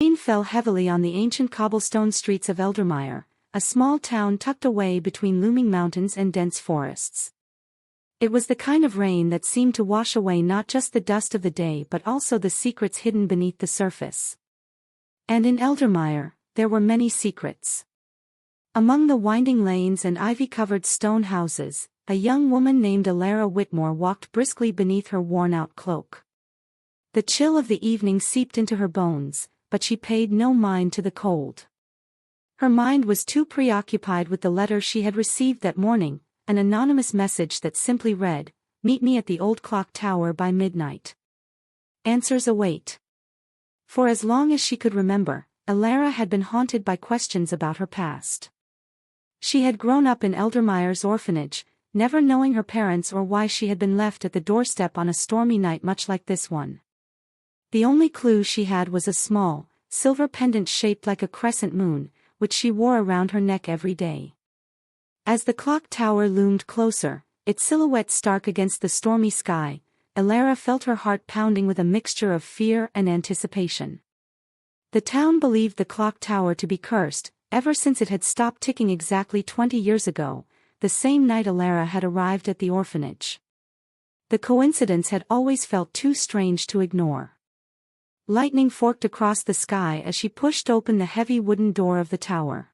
Rain fell heavily on the ancient cobblestone streets of Eldermire, a small town tucked away between looming mountains and dense forests. It was the kind of rain that seemed to wash away not just the dust of the day but also the secrets hidden beneath the surface. And in Eldermire, there were many secrets. Among the winding lanes and ivy-covered stone houses, a young woman named Alara Whitmore walked briskly beneath her worn-out cloak. The chill of the evening seeped into her bones, but she paid no mind to the cold. Her mind was too preoccupied with the letter she had received that morning, an anonymous message that simply read, "Meet me at the old clock tower by midnight. Answers await." For as long as she could remember, Alara had been haunted by questions about her past. She had grown up in Eldermire's orphanage, never knowing her parents or why she had been left at the doorstep on a stormy night much like this one. The only clue she had was a small, silver pendant shaped like a crescent moon, which she wore around her neck every day. As the clock tower loomed closer, its silhouette stark against the stormy sky, Alara felt her heart pounding with a mixture of fear and anticipation. The town believed the clock tower to be cursed, ever since it had stopped ticking exactly 20 years ago, the same night Alara had arrived at the orphanage. The coincidence had always felt too strange to ignore. Lightning forked across the sky as she pushed open the heavy wooden door of the tower.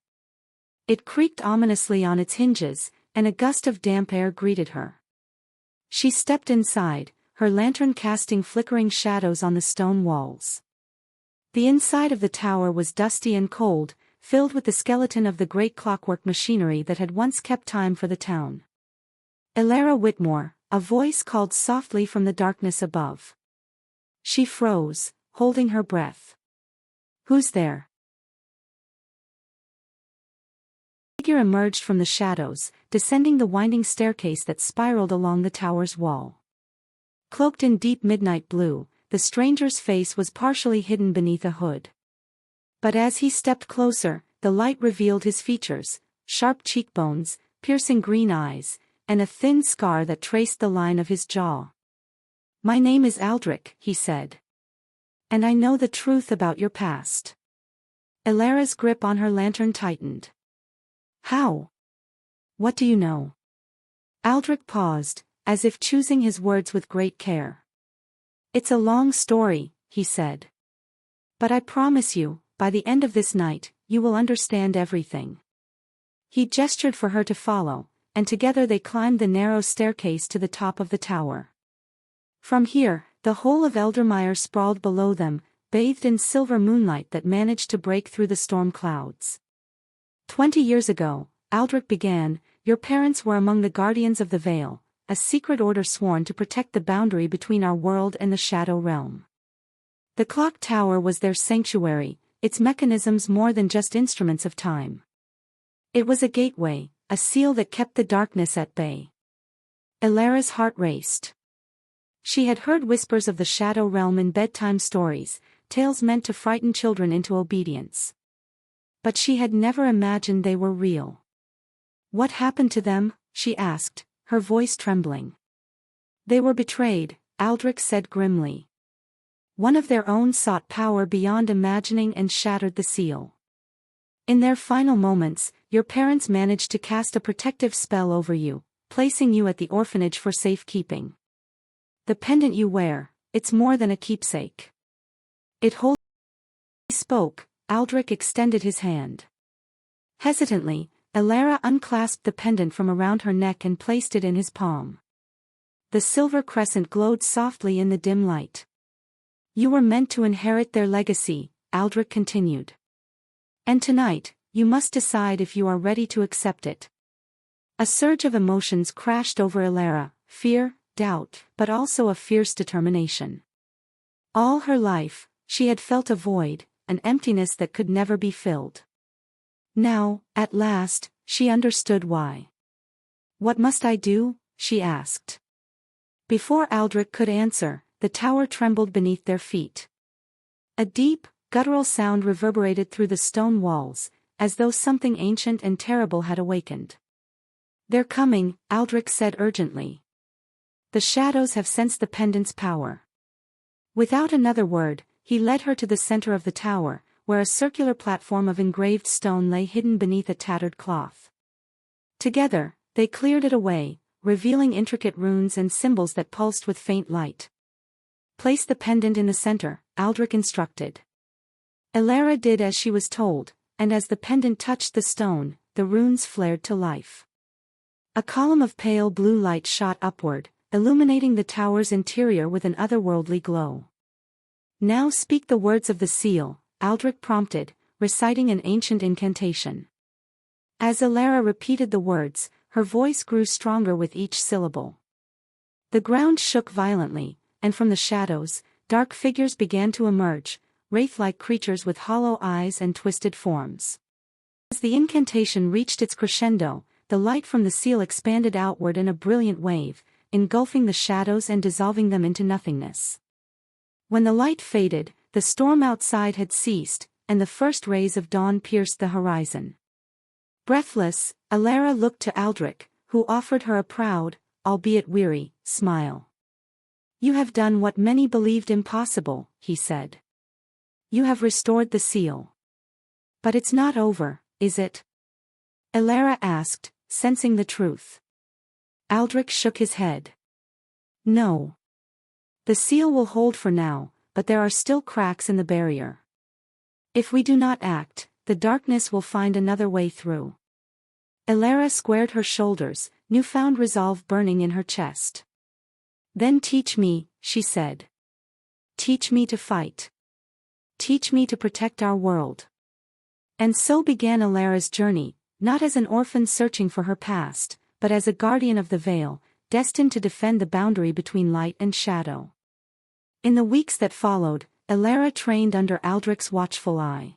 It creaked ominously on its hinges, and a gust of damp air greeted her. She stepped inside, her lantern casting flickering shadows on the stone walls. The inside of the tower was dusty and cold, filled with the skeleton of the great clockwork machinery that had once kept time for the town. Alara Whitmore, a voice called softly from the darkness above. She froze, holding her breath. "Who's there?" A figure emerged from the shadows, descending the winding staircase that spiraled along the tower's wall. Cloaked in deep midnight blue, the stranger's face was partially hidden beneath a hood. But as he stepped closer, the light revealed his features, sharp cheekbones, piercing green eyes, and a thin scar that traced the line of his jaw. "My name is Aldrich," he said. "And I know the truth about your past." Alara's grip on her lantern tightened. "How? What do you know?" Aldrich paused, as if choosing his words with great care. "It's a long story," he said. "But I promise you, by the end of this night, you will understand everything." He gestured for her to follow, and together they climbed the narrow staircase to the top of the tower. From here, the whole of Eldermire sprawled below them, bathed in silver moonlight that managed to break through the storm clouds. 20 years ago, Aldrich began, your parents were among the guardians of the Veil, a secret order sworn to protect the boundary between our world and the Shadow Realm. The clock tower was their sanctuary, its mechanisms more than just instruments of time. It was a gateway, a seal that kept the darkness at bay. Alara's heart raced. She had heard whispers of the Shadow Realm in bedtime stories, tales meant to frighten children into obedience. But she had never imagined they were real. "What happened to them?" she asked, her voice trembling. "They were betrayed," Aldrich said grimly. "One of their own sought power beyond imagining and shattered the seal. In their final moments, your parents managed to cast a protective spell over you, placing you at the orphanage for safekeeping. The pendant you wear, it's more than a keepsake. It holds." He spoke, Aldrich extended his hand. Hesitantly, Alara unclasped the pendant from around her neck and placed it in his palm. The silver crescent glowed softly in the dim light. "You were meant to inherit their legacy," Aldrich continued. "And tonight, you must decide if you are ready to accept it." A surge of emotions crashed over Alara, fear, doubt, but also a fierce determination. All her life, she had felt a void, an emptiness that could never be filled. Now, at last, she understood why. "What must I do?" she asked. Before Aldrich could answer, the tower trembled beneath their feet. A deep, guttural sound reverberated through the stone walls, as though something ancient and terrible had awakened. "They're coming," Aldrich said urgently. "The shadows have sensed the pendant's power." Without another word, he led her to the center of the tower, where a circular platform of engraved stone lay hidden beneath a tattered cloth. Together, they cleared it away, revealing intricate runes and symbols that pulsed with faint light. "Place the pendant in the center," Aldrich instructed. Elara did as she was told, and as the pendant touched the stone, the runes flared to life. A column of pale blue light shot upward, illuminating the tower's interior with an otherworldly glow. "Now speak the words of the seal," Aldrich prompted, reciting an ancient incantation. As Elara repeated the words, her voice grew stronger with each syllable. The ground shook violently, and from the shadows, dark figures began to emerge, wraith-like creatures with hollow eyes and twisted forms. As the incantation reached its crescendo, the light from the seal expanded outward in a brilliant wave, engulfing the shadows and dissolving them into nothingness. When the light faded, the storm outside had ceased, and the first rays of dawn pierced the horizon. Breathless, Elara looked to Aldrich, who offered her a proud, albeit weary, smile. "You have done what many believed impossible," he said. "You have restored the seal. But it's not over, is it?" Elara asked, sensing the truth. Aldrich shook his head. "No. The seal will hold for now, but there are still cracks in the barrier. If we do not act, the darkness will find another way through." Elara squared her shoulders, newfound resolve burning in her chest. "Then teach me," she said. "Teach me to fight. Teach me to protect our world." And so began Elara's journey, not as an orphan searching for her past, but as a guardian of the veil, destined to defend the boundary between light and shadow. In the weeks that followed, Elara trained under Aldrich's watchful eye.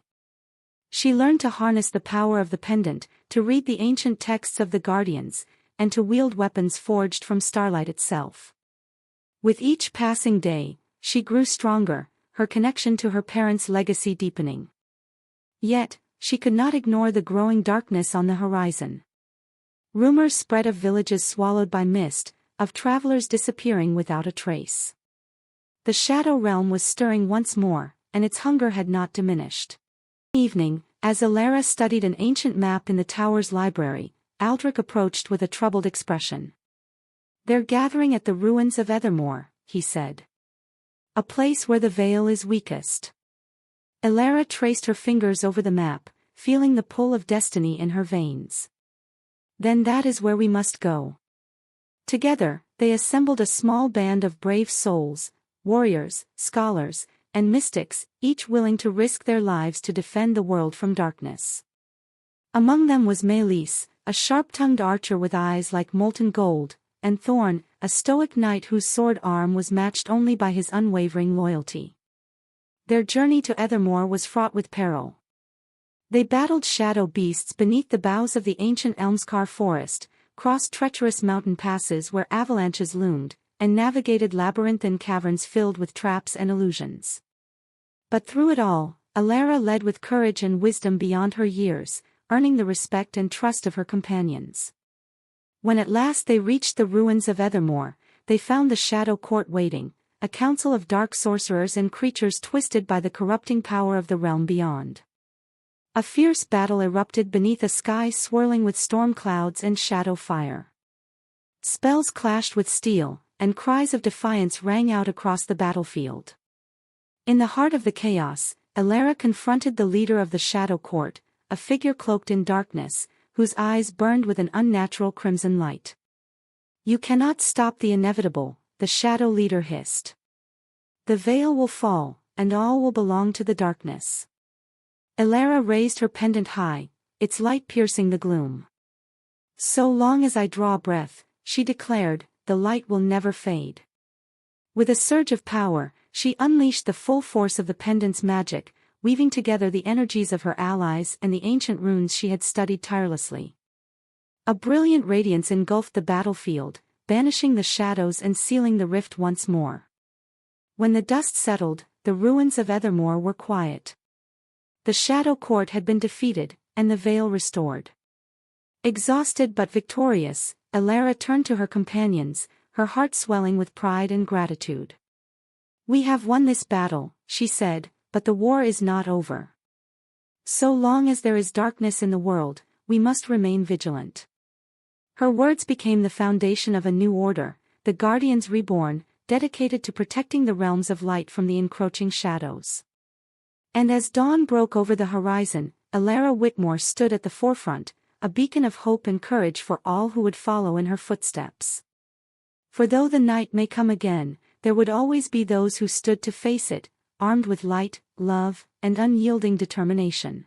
She learned to harness the power of the pendant, to read the ancient texts of the Guardians, and to wield weapons forged from starlight itself. With each passing day, she grew stronger, her connection to her parents' legacy deepening. Yet, she could not ignore the growing darkness on the horizon. Rumors spread of villages swallowed by mist, of travelers disappearing without a trace. The Shadow Realm was stirring once more, and its hunger had not diminished. Evening, as Elara studied an ancient map in the tower's library, Aldrich approached with a troubled expression. "They're gathering at the ruins of Ethermore," he said. "A place where the veil is weakest." Elara traced her fingers over the map, feeling the pull of destiny in her veins. "Then that is where we must go." Together, they assembled a small band of brave souls, warriors, scholars, and mystics, each willing to risk their lives to defend the world from darkness. Among them was Melis, a sharp-tongued archer with eyes like molten gold, and Thorn, a stoic knight whose sword arm was matched only by his unwavering loyalty. Their journey to Ethermore was fraught with peril. They battled shadow beasts beneath the boughs of the ancient Elmscar forest, crossed treacherous mountain passes where avalanches loomed, and navigated labyrinthine caverns filled with traps and illusions. But through it all, Elara led with courage and wisdom beyond her years, earning the respect and trust of her companions. When at last they reached the ruins of Ethermore, they found the Shadow Court waiting, a council of dark sorcerers and creatures twisted by the corrupting power of the realm beyond. A fierce battle erupted beneath a sky swirling with storm clouds and shadow fire. Spells clashed with steel, and cries of defiance rang out across the battlefield. In the heart of the chaos, Elara confronted the leader of the Shadow Court, a figure cloaked in darkness, whose eyes burned with an unnatural crimson light. "You cannot stop the inevitable," the Shadow Leader hissed. "The veil will fall, and all will belong to the darkness." Elara raised her pendant high, its light piercing the gloom. "So long as I draw breath," she declared, "the light will never fade." With a surge of power, she unleashed the full force of the pendant's magic, weaving together the energies of her allies and the ancient runes she had studied tirelessly. A brilliant radiance engulfed the battlefield, banishing the shadows and sealing the rift once more. When the dust settled, the ruins of Ethermore were quiet. The Shadow Court had been defeated, and the veil restored. Exhausted but victorious, Elara turned to her companions, her heart swelling with pride and gratitude. "We have won this battle," she said, "but the war is not over. So long as there is darkness in the world, we must remain vigilant. Her words became the foundation of a new order, the Guardians Reborn, dedicated to protecting the realms of light from the encroaching shadows. And as dawn broke over the horizon, Elara Whitmore stood at the forefront, a beacon of hope and courage for all who would follow in her footsteps. For though the night may come again, there would always be those who stood to face it, armed with light, love, and unyielding determination.